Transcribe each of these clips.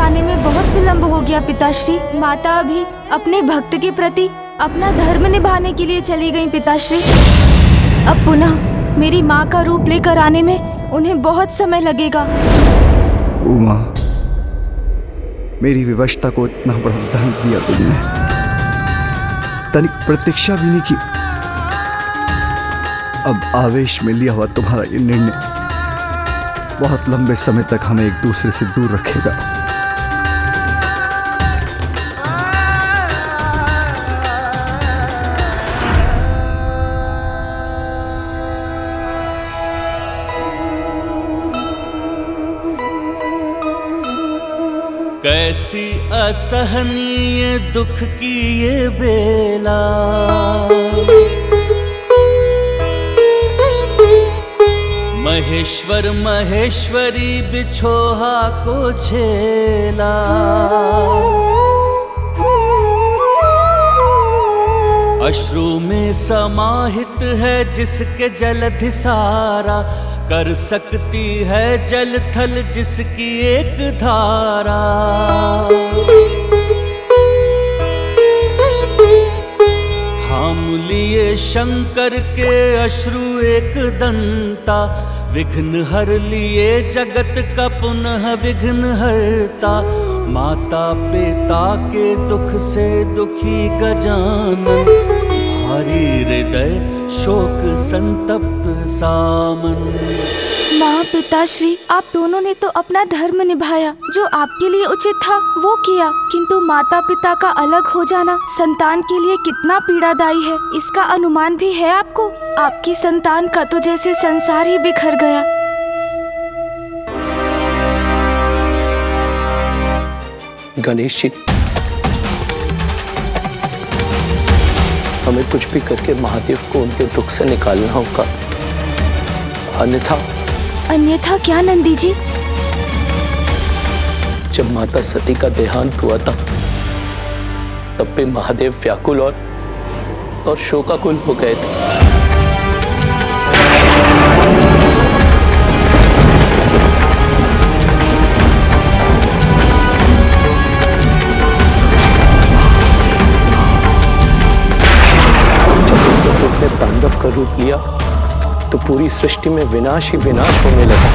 आने में बहुत विलम्ब हो गया पिताश्री। माता अभी अपने भक्त के प्रति अपना धर्म निभाने के लिए चली गई पिताश्री। अब पुनः मेरी माँ का रूप लेकर आने में उन्हें बहुत समय लगेगा। उमा, मेरी विवशता को इतना बड़ा दंड दिया तुमने, तनिक प्रतीक्षा भी नहीं की। अब आवेश में लिया हुआ तुम्हारा ये निर्णय बहुत लंबे समय तक हमें एक दूसरे से दूर रखेगा। कैसी असहनीय दुख की ये बेला, महेश्वर महेश्वरी बिछोहा को झेला। अश्रु में समाहित है जिसके जलधि सारा, कर सकती है जल थल जिसकी एक धारा। थाम लिए शंकर के अश्रु एक दंता, विघ्न हर लिए जगत का पुनः विघ्न हरता। माता पिता के दुख से दुखी गजानन, हरि हृदय शोक संतप्त सामन। माँ पिताश्री, आप दोनों ने तो अपना धर्म निभाया, जो आपके लिए उचित था वो किया, किंतु माता पिता का अलग हो जाना संतान के लिए कितना पीड़ादायी है, इसका अनुमान भी है आपको। आपकी संतान का तो जैसे संसार ही बिखर गया। गणेश जी, हमें कुछ भी करके महादेव को उनके दुख से निकालना होगा, अन्यथा क्या नंदी जी? जब माता सती का देहांत हुआ था तब भी महादेव व्याकुल और शोकाकुल हो गए थे। जब ने तांडव का रूप लिया तो पूरी सृष्टि में विनाश ही विनाश होने लगा।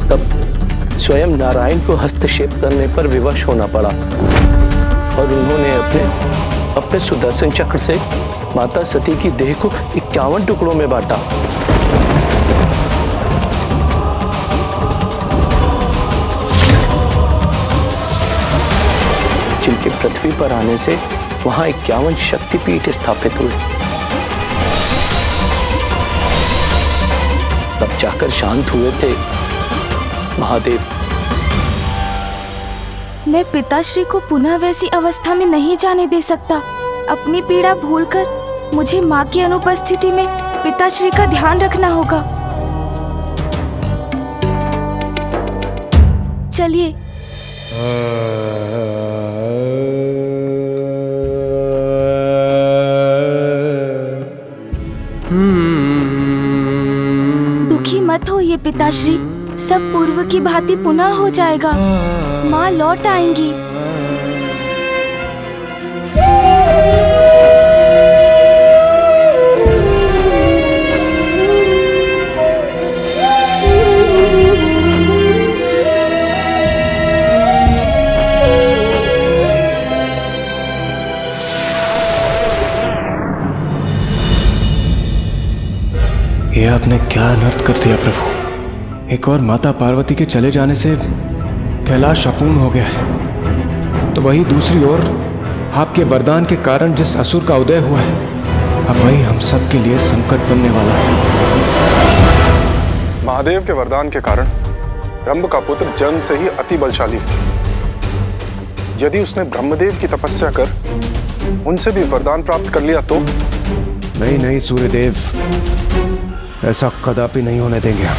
तब स्वयं नारायण को हस्तक्षेप करने पर विवश होना पड़ा और उन्होंने अपने सुदर्शन चक्र से माता सती की देह को 51 टुकड़ों में बांटा। जिनके पृथ्वी पर आने से वहां 51 शक्तिपीठ स्थापित हुए। तब जाकर शांत हुए थे महादेव। मैं पिताश्री को पुनः वैसी अवस्था में नहीं जाने दे सकता। अपनी पीड़ा भूलकर मुझे माँ की अनुपस्थिति में पिताश्री का ध्यान रखना होगा। चलिए। दुखी मत होइए पिताश्री, सब पूर्व की भांति पुनः हो जाएगा। माँ लौट आएंगी। ये आपने क्या अनर्थ कर दिया प्रभु। एक और माता पार्वती के चले जाने से कैलाश अपूर्ण हो गया है, तो वही दूसरी ओर आपके वरदान के कारण जिस असुर का उदय हुआ है, अब वही हम सब के लिए संकट बनने वाला है। महादेव के वरदान के कारण ब्रह्म का पुत्र जन्म से ही अति बलशाली है। यदि उसने ब्रह्मदेव की तपस्या कर उनसे भी वरदान प्राप्त कर लिया तो? नहीं सूर्यदेव, ऐसा कदापि नहीं होने देंगे हम।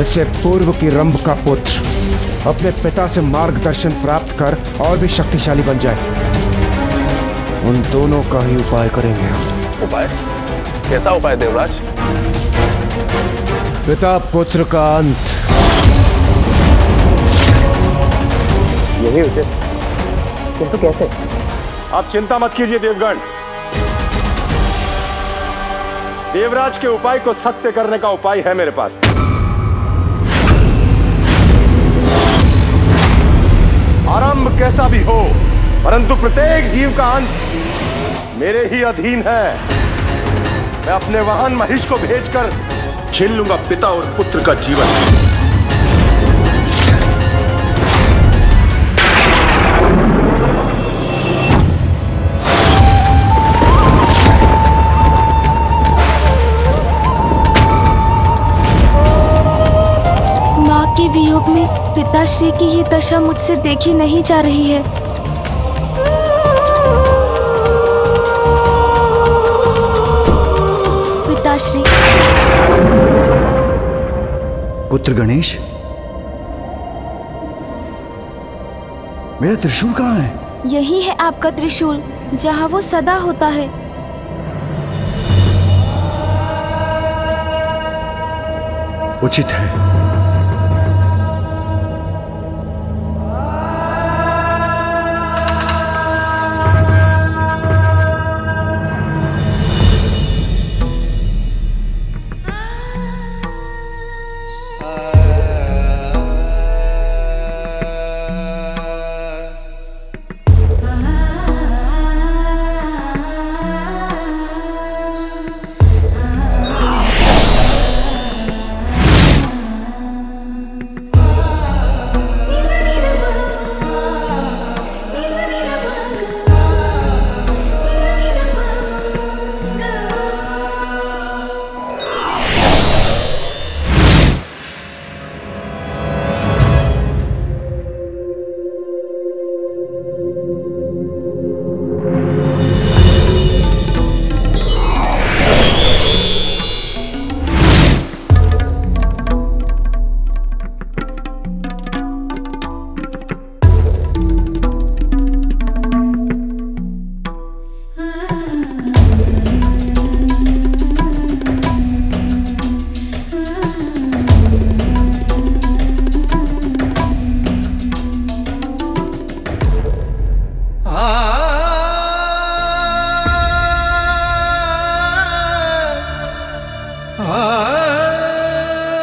इससे पूर्व की रंभ का पुत्र अपने पिता से मार्गदर्शन प्राप्त कर और भी शक्तिशाली बन जाए, उन दोनों का ही उपाय करेंगे हम। उपाय? कैसा उपाय देवराज? पिता पुत्र का अंत। यही उचित, किंतु कैसे? आप चिंता मत कीजिए देवगण। देवराज के उपाय को सत्य करने का उपाय है मेरे पास। आरंभ कैसा भी हो, परंतु प्रत्येक जीव का अंत मेरे ही अधीन है। मैं अपने वाहन महिष को भेजकर छीन लूंगा पिता और पुत्र का जीवन। माँ के वियोग में पिताश्री की ये दशा मुझसे देखी नहीं जा रही है। पिताश्री। पुत्र गणेश, मेरा त्रिशूल कहाँ है? यही है आपका त्रिशूल, जहाँ वो सदा होता है। उचित है।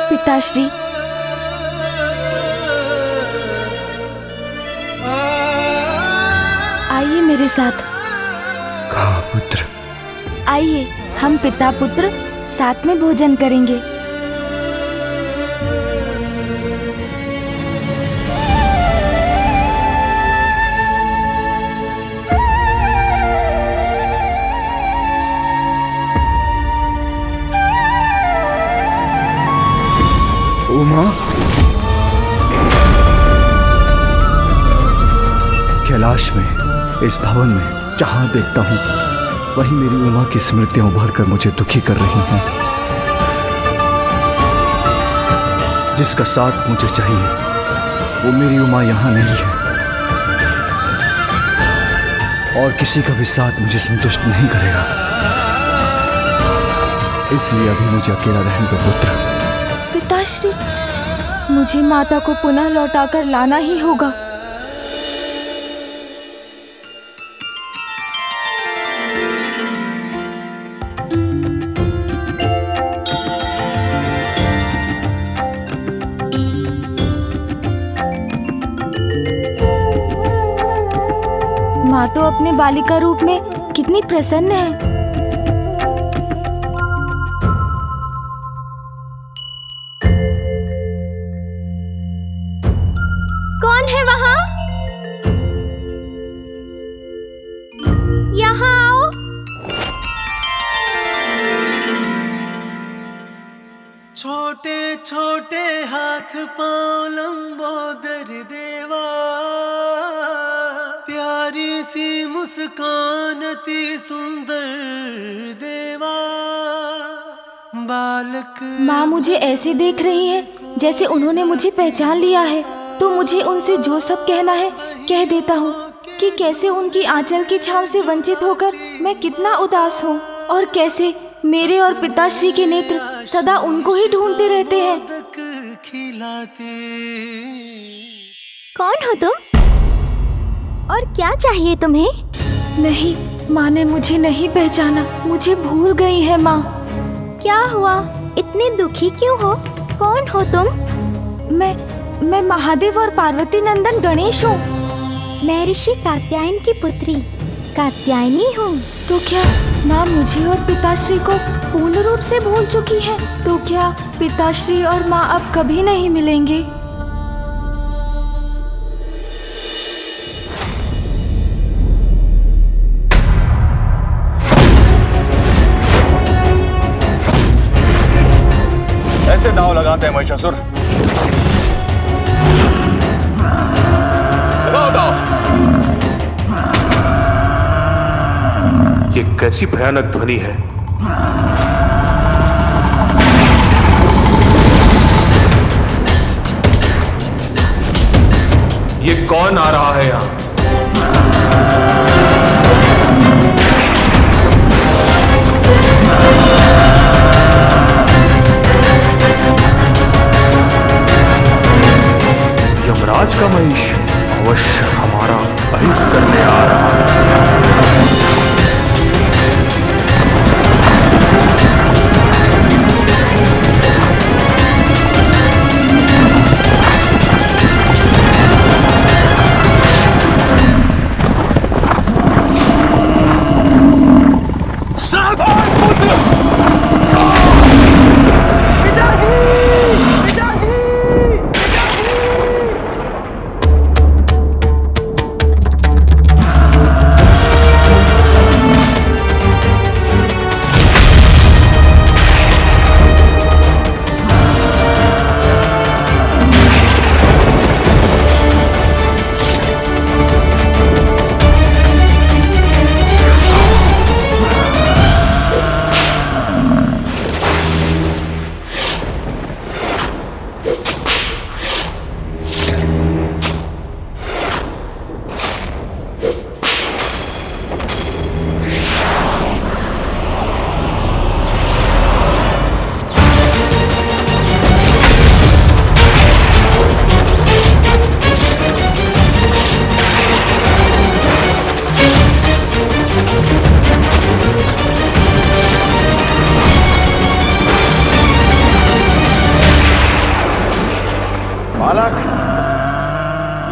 पिताश्री, आइए मेरे साथ। कहाँ पुत्र? आइए, हम पिता पुत्र साथ में भोजन करेंगे। उमा, कैलाश में, इस भवन में जहां देखता हूं वहीं मेरी उमा की स्मृतियां उभर कर मुझे दुखी कर रही हैं। जिसका साथ मुझे चाहिए वो मेरी उमा यहां नहीं है, और किसी का भी साथ मुझे संतुष्ट नहीं करेगा। इसलिए अभी मुझे अकेला रहने दो पुत्र। पिताश्री, मुझे माता को पुनः लौटाकर लाना ही होगा। माँ तो अपने बालिका रूप में कितनी प्रसन्न है। कौन है वहाँ? यहाँ आओ। छोटे छोटे हाथ पाँव लंबोदर देवा, प्यारी सी मुस्कान अति सुंदर देवा, बालक। माँ मुझे ऐसे देख रही है जैसे उन्होंने मुझे पहचान लिया है, तो मुझे उनसे जो सब कहना है कह देता हूँ कि कैसे उनकी आंचल की छांव से वंचित होकर मैं कितना उदास हूँ, और कैसे मेरे और पिताश्री के नेत्र सदा उनको ही ढूंढते रहते हैं। कौन हो तुम और क्या चाहिए तुम्हें? नहीं, माँ ने मुझे नहीं पहचाना, मुझे भूल गई है माँ। क्या हुआ, इतनी दुखी क्यों हो? कौन हो तुम? मैं महादेव और पार्वती नंदन गणेश हूँ। मैं ऋषि कात्यायन की पुत्री कात्यायनी हूँ। तो क्या माँ मुझे और पिताश्री को पूर्ण रूप से भूल चुकी है? तो क्या पिताश्री और माँ अब कभी नहीं मिलेंगे? ऐसे दांव लगाते हैं महिषासुर? लगाओ दांव। ये कैसी भयानक ध्वनि है? ये कौन आ रहा है यहां? यमराज का महिष अवश्य हमारा अहित करने आ रहा है।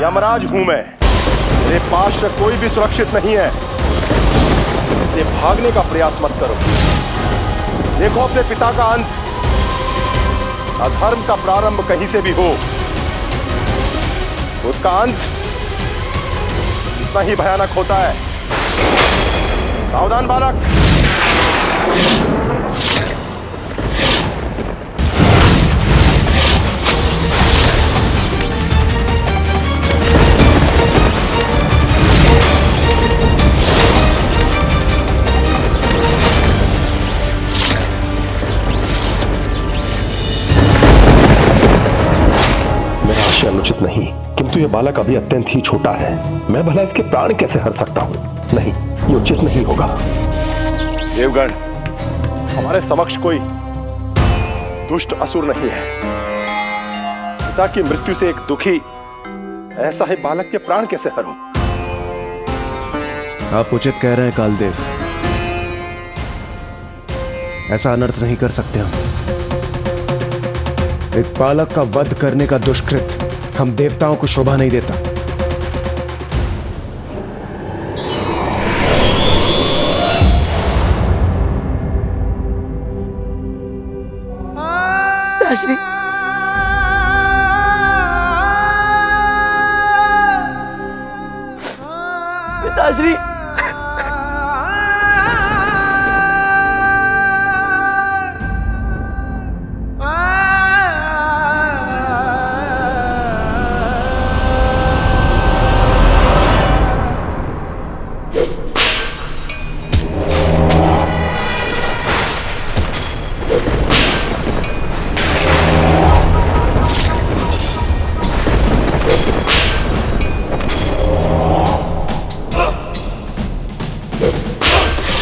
यमराज हूं मैं, मेरे पास से कोई भी सुरक्षित नहीं है, इसलिए भागने का प्रयास मत करो। देखो अपने पिता का अंत, अधर्म का प्रारंभ कहीं से भी हो, उसका अंत इतना ही भयानक होता है। सावधान बालक। अनुचित नहीं, किंतु यह बालक अभी अत्यंत ही छोटा है। मैं भला इसके प्राण कैसे हर सकता हूं? नहीं, ये उचित नहीं होगा। देवगण, हमारे समक्ष कोई दुष्ट असुर नहीं है। पिता की मृत्यु से एक दुखी ऐसा है बालक के प्राण कैसे हरूं? आप उचित कह रहे हैं कालदेव, ऐसा अनर्थ नहीं कर सकते हम। एक बालक का वध करने का दुष्कृत हम देवताओं को शोभा नहीं देता। पिताश्री, पिताश्री,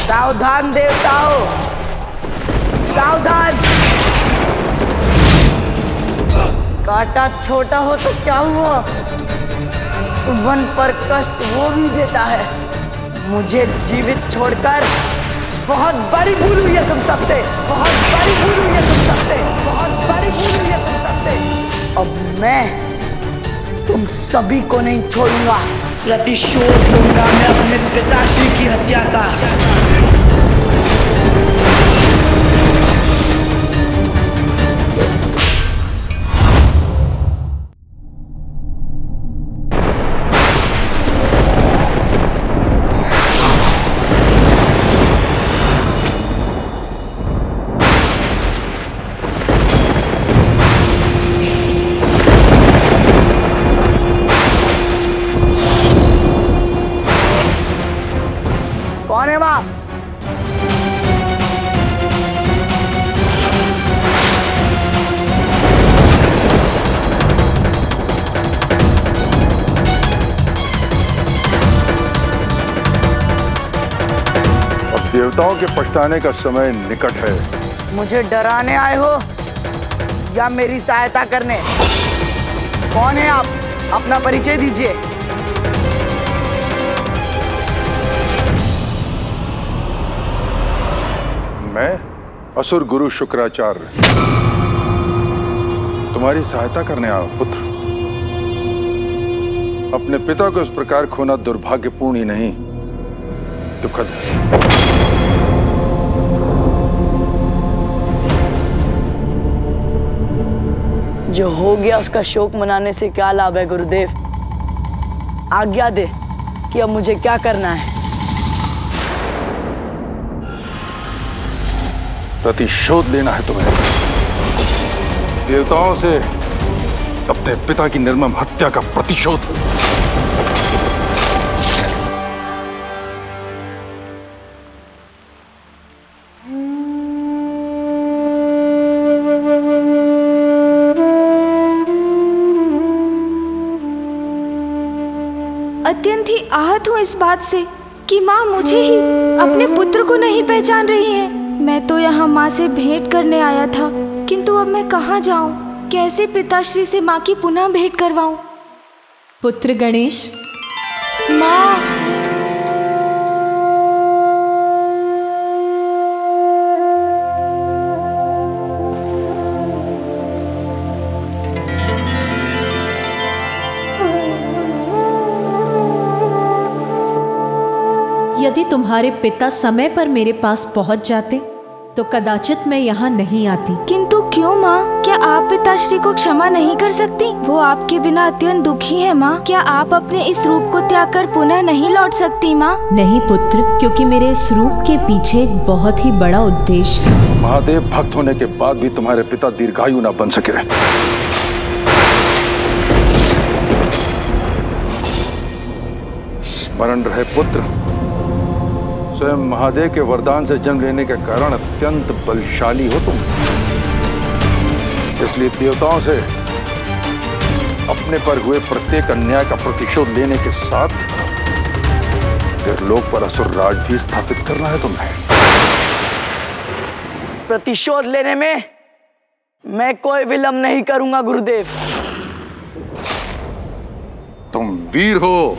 सावधान देवताओं, सावधान। कांटा छोटा हो तो क्या हुआ, वन पर कष्ट वो भी देता है। मुझे जीवित छोड़कर बहुत बड़ी भूल हुई है तुम सबसे, बहुत बड़ी भूल हुई है तुम सबसे, बहुत बड़ी भूल हुई है तुम सबसे। अब मैं तुम सभी को नहीं छोड़ूंगा। प्रतिशोध लूंगा मैं अपने पिताश्री की हत्या का। कौन है वहां? अब देवताओं के पछताने का समय निकट है। मुझे डराने आए हो या मेरी सहायता करने? कौन है आप? अपना परिचय दीजिए। मैं असुर गुरु शुक्राचार्य तुम्हारी सहायता करने आया पुत्र। अपने पिता को इस प्रकार खोना दुर्भाग्यपूर्ण ही नहीं, दुखद है। जो हो गया उसका शोक मनाने से क्या लाभ है गुरुदेव? आज्ञा दे कि अब मुझे क्या करना है। प्रतिशोध लेना है तुम्हें, देवताओं से अपने पिता की निर्मम हत्या का प्रतिशोध। अत्यंत ही आहत हूँ इस बात से कि माँ मुझे ही, अपने पुत्र को नहीं पहचान रही है। मैं तो यहाँ माँ से भेंट करने आया था, किंतु अब मैं कहाँ जाऊँ? कैसे पिताश्री से माँ की पुनः भेंट करवाऊँ? पुत्र गणेश। माँ। यदि तुम्हारे पिता समय पर मेरे पास पहुंच जाते तो कदाचित मैं यहाँ नहीं आती। किंतु क्यों माँ? क्या आप पिताश्री को क्षमा नहीं कर सकती? वो आपके बिना अत्यंत दुखी है माँ। क्या आप अपने इस रूप को त्याग कर पुनः नहीं लौट सकती माँ? नहीं पुत्र, क्योंकि मेरे इस रूप के पीछे एक बहुत ही बड़ा उद्देश्य है। महादेव भक्त होने के बाद भी तुम्हारे पिता दीर्घायु न बन सके। स्मरण रहे पुत्र, स्वयं महादेव के वरदान से जन्म लेने के कारण अत्यंत बलशाली हो तुम। इसलिए देवताओं से अपने पर हुए प्रत्येक अन्याय का प्रतिशोध लेने के साथ त्रिलोक पर असुर राज भी स्थापित करना है तुम्हें। प्रतिशोध लेने में मैं कोई विलंब नहीं करूंगा गुरुदेव। तुम वीर हो,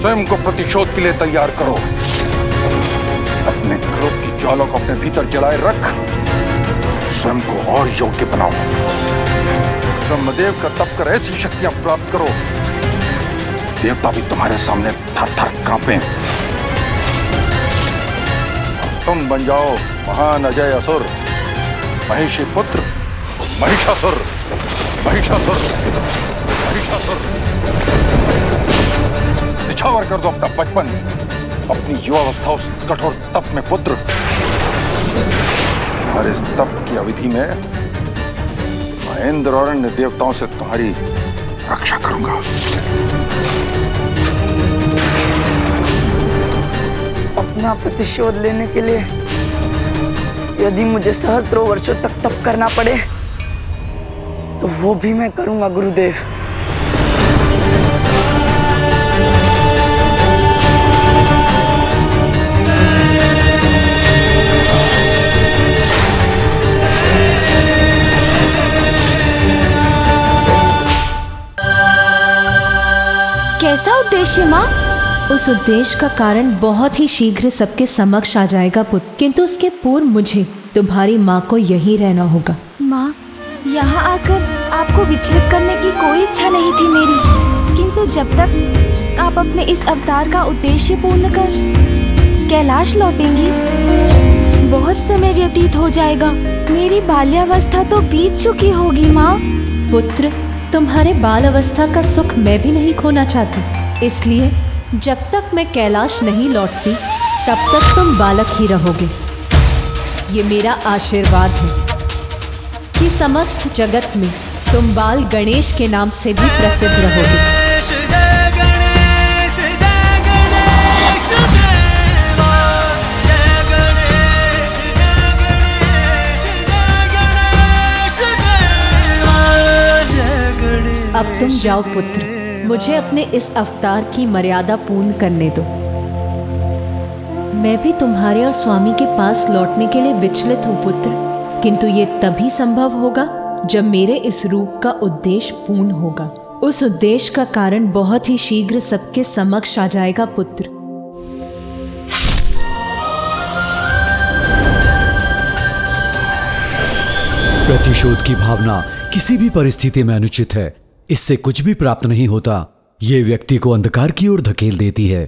स्वयं को प्रतिशोध के लिए तैयार करो। अपने क्रोध की ज्वाला को अपने भीतर जलाए रख, स्वयं को और योग्य बनाओ। ब्रह्मदेव का तप कर ऐसी शक्तियां प्राप्त करो, देवता भी तुम्हारे सामने थर थर कांपे। तुम बन जाओ महान अजय असुर, महिषी पुत्र, महिषासुर, महिषासुर, महिषासुर। निछावर कर दो अपना बचपन, अपनी युवावस्था उस कठोर तप में पुत्र। और इस तप की अवधि में महेंद्र और अन्य देवताओं से तुम्हारी रक्षा करूंगा। अपना प्रतिशोध लेने के लिए यदि मुझे सहस्त्रों वर्षों तक तप करना पड़े तो वो भी मैं करूंगा गुरुदेव। उद्देश्य माँ? उस उद्देश्य का कारण बहुत ही शीघ्र सबके समक्ष आ जाएगा पुत्र, किंतु उसके पूर्व मुझे तुम्हारी माँ को यहीं रहना होगा। माँ, यहाँ आकर आपको विचलित करने की कोई इच्छा नहीं थी मेरी, किंतु जब तक आप अपने इस अवतार का उद्देश्य पूर्ण कर कैलाश लौटेंगी, बहुत समय व्यतीत हो जाएगा। मेरी बाल्यावस्था तो बीत चुकी होगी माँ। पुत्र, तुम्हारे बाल अवस्था का सुख मैं भी नहीं खोना चाहती, इसलिए जब तक मैं कैलाश नहीं लौटती तब तक तुम बालक ही रहोगे। ये मेरा आशीर्वाद है कि समस्त जगत में तुम बाल गणेश के नाम से भी प्रसिद्ध रहोगे। अब तुम जाओ पुत्र, मुझे अपने इस अवतार की मर्यादा पूर्ण करने दो। मैं भी तुम्हारे और स्वामी के पास लौटने के लिए विचलित हूँ पुत्र, किंतु ये तभी संभव होगा जब मेरे इस रूप का उद्देश्य पूर्ण होगा। उस उद्देश्य का कारण बहुत ही शीघ्र सबके समक्ष आ जाएगा पुत्र। प्रतिशोध की भावना किसी भी परिस्थिति में अनुचित है। इससे कुछ भी प्राप्त नहीं होता। ये व्यक्ति को अंधकार की ओर धकेल देती है।